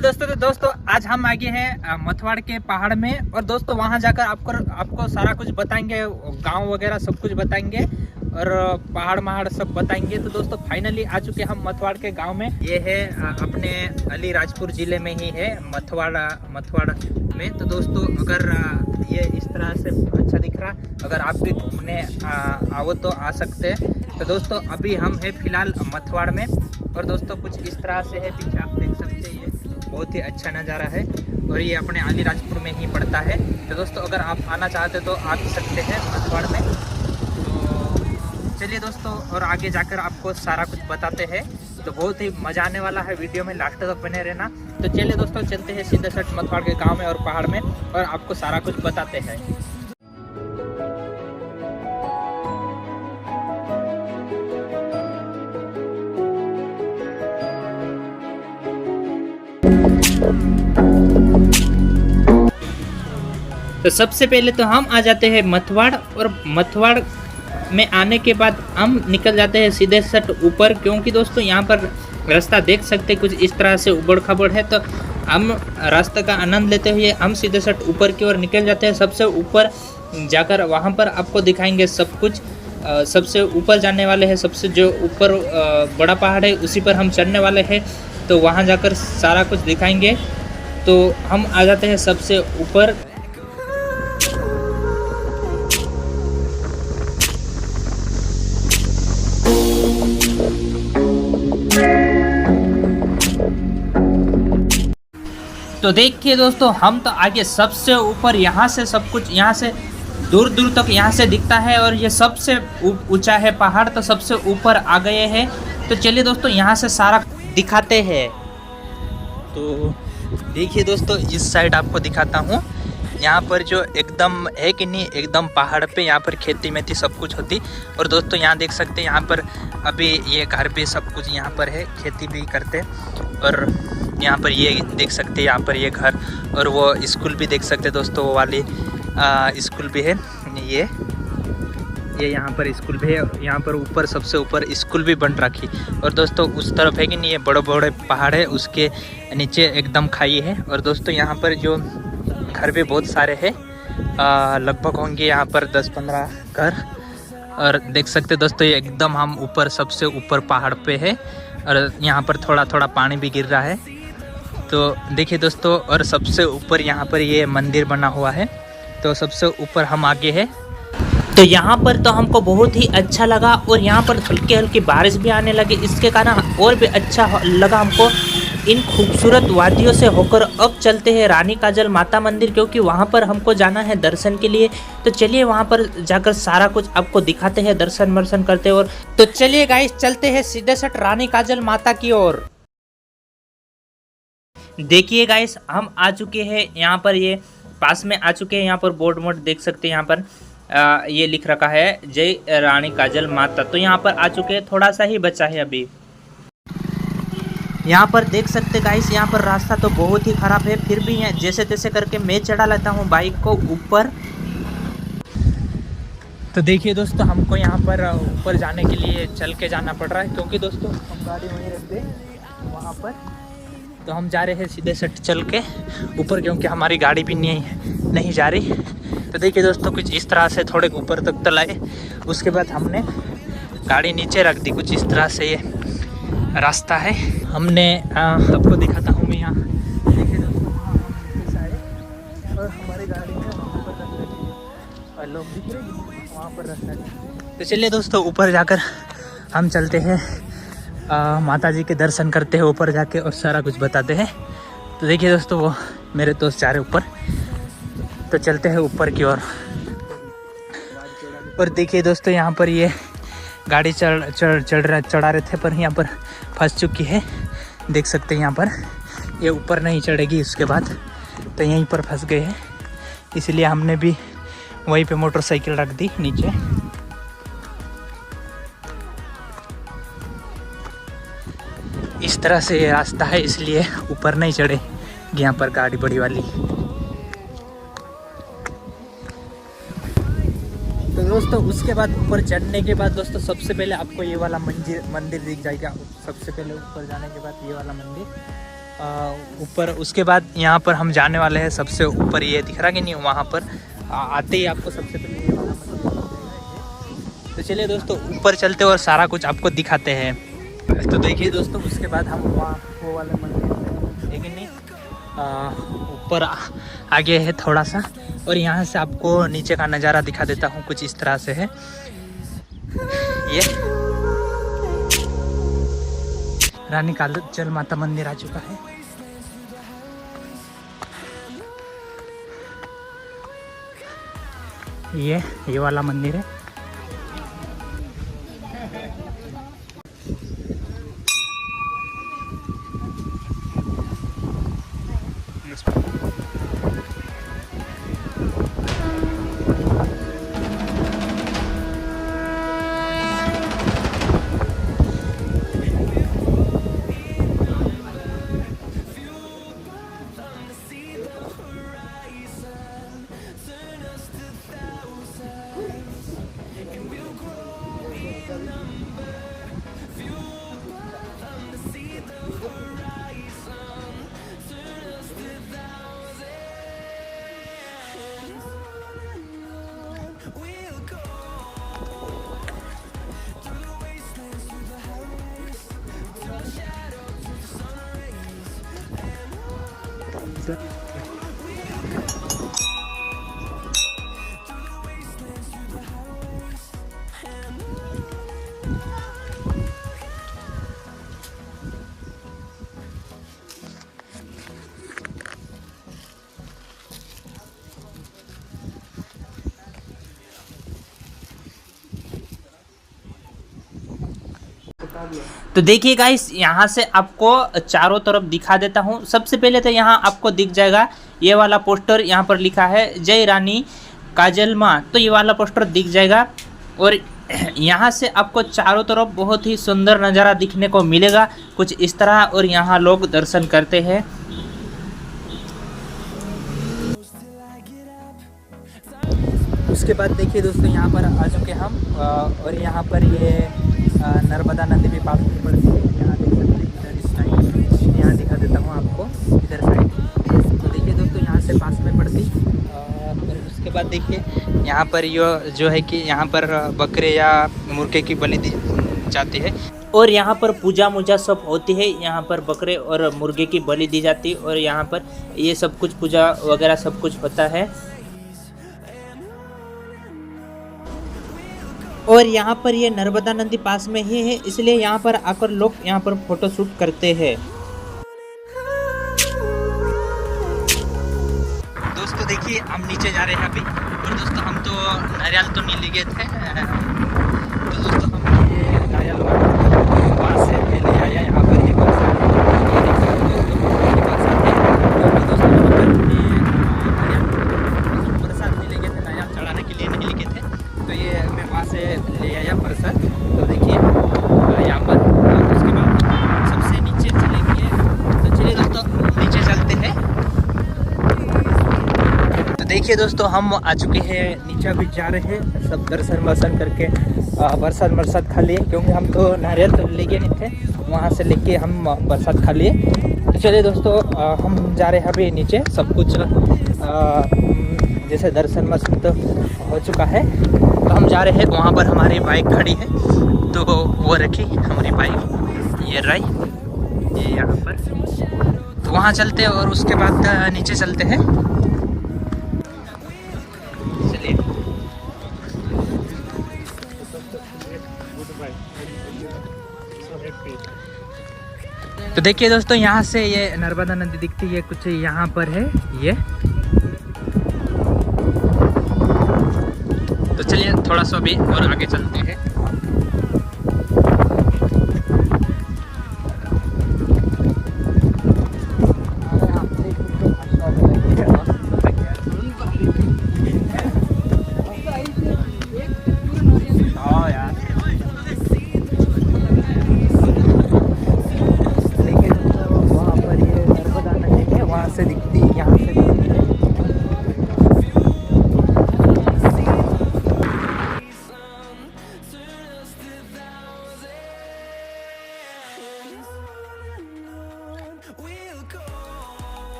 तो दोस्तों आज हम आगे हैं मथवाड़ के पहाड़ में। और दोस्तों वहां जाकर आपको सारा कुछ बताएंगे, गांव वगैरह सब कुछ बताएंगे और पहाड़ सब बताएंगे। तो दोस्तों फाइनली आ चुके हम मथवाड़ के गांव में। ये है अपने अलीराजपुर जिले में ही है मथवाड़ में। तो दोस्तों अगर ये इस तरह से अच्छा दिख रहा, अगर आप भी घूमने आओ तो आ सकते हैं। तो दोस्तों अभी हम हैं फिलहाल मथवाड़ में और दोस्तों कुछ इस तरह से है, पीछे आप देख सकते हैं, ये बहुत ही अच्छा नज़ारा है और ये अपने अलीराजपुर में ही पड़ता है। तो दोस्तों अगर आप आना चाहते तो आ भी सकते हैं मथवाड़ में। तो चलिए दोस्तों और आगे जाकर आपको सारा कुछ बताते हैं। तो बहुत ही मज़ा आने वाला है, वीडियो में लास्ट तक बने रहना। तो चलिए दोस्तों चलते हैं सीधे सट मथवाड़ के गाँव में और पहाड़ में और आपको सारा कुछ बताते हैं। तो सबसे पहले तो हम आ जाते हैं मथवाड़ और मथवाड़ में आने के बाद हम निकल जाते हैं सीधे सट ऊपर, क्योंकि दोस्तों यहाँ पर रास्ता देख सकते हैं कुछ इस तरह से उबड़ खाबड़ है। तो हम रास्ते का आनंद लेते हुए हम सीधे सट ऊपर की ओर निकल जाते हैं। सबसे ऊपर जाकर वहाँ पर आपको दिखाएंगे सब कुछ। सबसे ऊपर जाने वाले हैं, सबसे जो ऊपर बड़ा पहाड़ है उसी पर हम चढ़ने वाले हैं। तो वहाँ जाकर सारा कुछ दिखाएंगे। तो हम आ जाते हैं सबसे ऊपर। तो देखिए दोस्तों हम तो आगे सबसे ऊपर, यहाँ से सब कुछ यहाँ से दूर दूर तक यहाँ से दिखता है और ये सबसे ऊंचा है पहाड़। तो सबसे ऊपर आ गए हैं। तो चलिए दोस्तों यहाँ से सारा दिखाते हैं। तो देखिए दोस्तों इस साइड आपको दिखाता हूँ। यहाँ पर जो एकदम है कि नहीं, एकदम पहाड़ पे यहाँ पर खेती मेथी सब कुछ होती। और दोस्तों यहाँ देख सकते हैं, यहाँ पर अभी ये घर पे सब कुछ यहाँ पर है, खेती भी करते। और यहाँ पर ये देख सकते हैं, यहाँ पर ये घर और वो स्कूल भी देख सकते हैं दोस्तों, वो वाली स्कूल भी है। ये यहाँ पर स्कूल भी है, यहाँ पर ऊपर सबसे ऊपर स्कूल भी बन रखी। और दोस्तों उस तरफ है कि नहीं, ये बड़े बड़े पहाड़ है, उसके नीचे एकदम खाई है। और दोस्तों यहाँ पर जो घर भी बहुत सारे हैं, लगभग होंगे यहाँ पर 10-15 घर। और देख सकते दोस्तों ये एकदम हम ऊपर सबसे ऊपर पहाड़ पे है और यहाँ पर थोड़ा थोड़ा पानी भी गिर रहा है। तो देखिए दोस्तों, और सबसे ऊपर यहाँ पर ये मंदिर बना हुआ है। तो सबसे ऊपर हम आगे है। तो यहाँ पर तो हमको बहुत ही अच्छा लगा और यहाँ पर हल्की हल्की बारिश भी आने लगी, इसके कारण और भी अच्छा लगा हमको। इन खूबसूरत वादियों से होकर अब चलते हैं रानी काजल माता मंदिर, क्योंकि वहाँ पर हमको जाना है दर्शन के लिए। तो चलिए वहाँ पर जाकर सारा कुछ आपको दिखाते हैं, दर्शन वर्शन करते और तो चलिए गाइस चलते हैं सीधे सट रानी काजल माता की ओर। देखिए गाइस हम आ चुके हैं यहाँ पर, ये पास में आ चुके हैं। यहाँ पर बोर्ड देख सकते हैं, यहाँ पर ये लिख रखा है जय रानी काजल माता। तो यहाँ पर आ चुके हैं, थोड़ा सा ही बचा है अभी। यहाँ पर देख सकते गाइस, यहाँ पर रास्ता तो बहुत ही ख़राब है, फिर भी यहाँ जैसे तैसे करके मैं चढ़ा लेता हूँ बाइक को ऊपर। तो देखिए दोस्तों हमको यहाँ पर ऊपर जाने के लिए चल के जाना पड़ रहा है, क्योंकि दोस्तों हम गाड़ी वहीं रख दे वहाँ पर। तो हम जा रहे हैं सीधे सट चल के ऊपर, क्योंकि हमारी गाड़ी भी नहीं जा रही। तो देखिए दोस्तों कुछ इस तरह से थोड़े ऊपर तक तलाए, उसके बाद हमने गाड़ी नीचे रख दी। कुछ इस तरह से ये रास्ता है। हमने आपको दिखाता हूँ मैं यहाँ, देखिए दोस्तों वहाँ हम नीचे आए और हमारी गाड़ी में वहाँ पर रख रखी है और लोग दिख रहे हैं वहाँ पर रास्ता है। तो चलिए दोस्तों ऊपर जाकर हम चलते हैं, माता जी के दर्शन करते हैं ऊपर जाके और सारा कुछ बताते हैं। तो देखिए दोस्तों वो मेरे दोस्त जा रहे ऊपर, तो चलते हैं ऊपर की ओर। और देखिए दोस्तों यहाँ पर ये गाड़ी चढ़ा रहे थे, पर यहाँ पर फंस चुकी है। देख सकते हैं यहाँ पर ये ऊपर नहीं चढ़ेगी उसके बाद, तो यहीं पर फंस गए हैं। इसलिए हमने भी वहीं पे मोटरसाइकिल रख दी नीचे। इस तरह से ये रास्ता है, इसलिए ऊपर नहीं चढ़ेगी यहाँ पर गाड़ी बड़ी वाली। तो दोस्तों उसके बाद ऊपर चढ़ने के बाद दोस्तों सबसे पहले आपको ये वाला मंदिर दिख जाएगा। सबसे पहले ऊपर जाने के बाद ये वाला मंदिर ऊपर। उसके बाद यहाँ पर हम जाने वाले हैं सबसे ऊपर, ये दिख रहा कि नहीं, वहाँ पर आते ही आपको सबसे पहले ये वाला मंदिर। तो चलिए दोस्तों ऊपर चलते और सारा कुछ आपको दिखाते हैं। तो देखिए दोस्तों उसके बाद हम वहाँ वो वाला मंदिर, लेकिन नहीं ऊपर आगे है थोड़ा सा, और यहाँ से आपको नीचे का नज़ारा दिखा देता हूँ। कुछ इस तरह से है ये रानी कालचल माता मंदिर आ चुका है। ये वाला मंदिर है। तो देखिए गाइस यहाँ से आपको चारों तरफ दिखा देता हूँ। सबसे पहले तो यहाँ आपको दिख जाएगा ये वाला पोस्टर, यहाँ पर लिखा है जय रानी काजल माँ, तो ये वाला पोस्टर दिख जाएगा। और यहाँ से आपको चारों तरफ बहुत ही सुंदर नज़ारा दिखने को मिलेगा कुछ इस तरह, और यहाँ लोग दर्शन करते हैं। उसके बाद देखिए दोस्तों यहाँ पर आ चुके हम, और यहाँ पर ये नर्मदा नदी भी पास में पड़ती है। यहाँ देख सकते हैं इधर इस साइड, यहाँ दिखा देता हूँ आपको इधर साइड। तो देखिए दोस्तों यहाँ से पास में पड़ती। और उसके बाद देखिए यहाँ पर जो है कि यहाँ पर बकरे या मुर्गे की बलि दी जाती है, और यहाँ पर पूजा सब होती है। यहाँ पर बकरे और मुर्गे की बलि दी जाती है, और यहाँ पर ये सब कुछ पूजा वगैरह सब कुछ होता है। और यहाँ पर ये नर्मदा नदी पास में ही है, इसलिए यहाँ पर आकर लोग यहाँ पर फोटो शूट करते हैं। दोस्तों देखिए हम नीचे जा रहे हैं अभी, और दोस्तों हम तो नारियल तो नहीं ले गए थे, तो दोस्तों हम ये नारियल वहाँ से ले आया यहाँ पर एक प्रसाद नहीं ले गए थे, नारियल चढ़ाने के लिए नहीं ले गए थे, तो ये मैं वहाँ से ले आया प्रसाद। तो देखिए यहाँ पर, उसके बाद सबसे नीचे चलेंगे। तो चलिए दोस्तों नीचे चलते हैं। तो देखिए दोस्तों हम आ चुके हैं नीचे, अभी जा रहे हैं सब दर्शन वर्शन करके प्रसाद खा लिए, क्योंकि हम तो नारियल तो ले गए नहीं थे, वहाँ से लेके हम प्रसाद खा लिए। तो चलिए दोस्तों हम जा रहे हैं अभी नीचे। सब कुछ जैसे दर्शन वर्शन तो हो चुका है, तो हम जा रहे हैं। वहाँ पर हमारी बाइक खड़ी है, तो वो रखी हमारी बाइक, ये रही ये यहाँ पर। तो वहाँ चलते हैं और उसके बाद नीचे चलते हैं। चलिए तो देखिए दोस्तों यहाँ से ये नर्मदा नदी दिखती है कुछ यहाँ पर है ये। तो चलिए थोड़ा सा भी और आगे चलते हैं।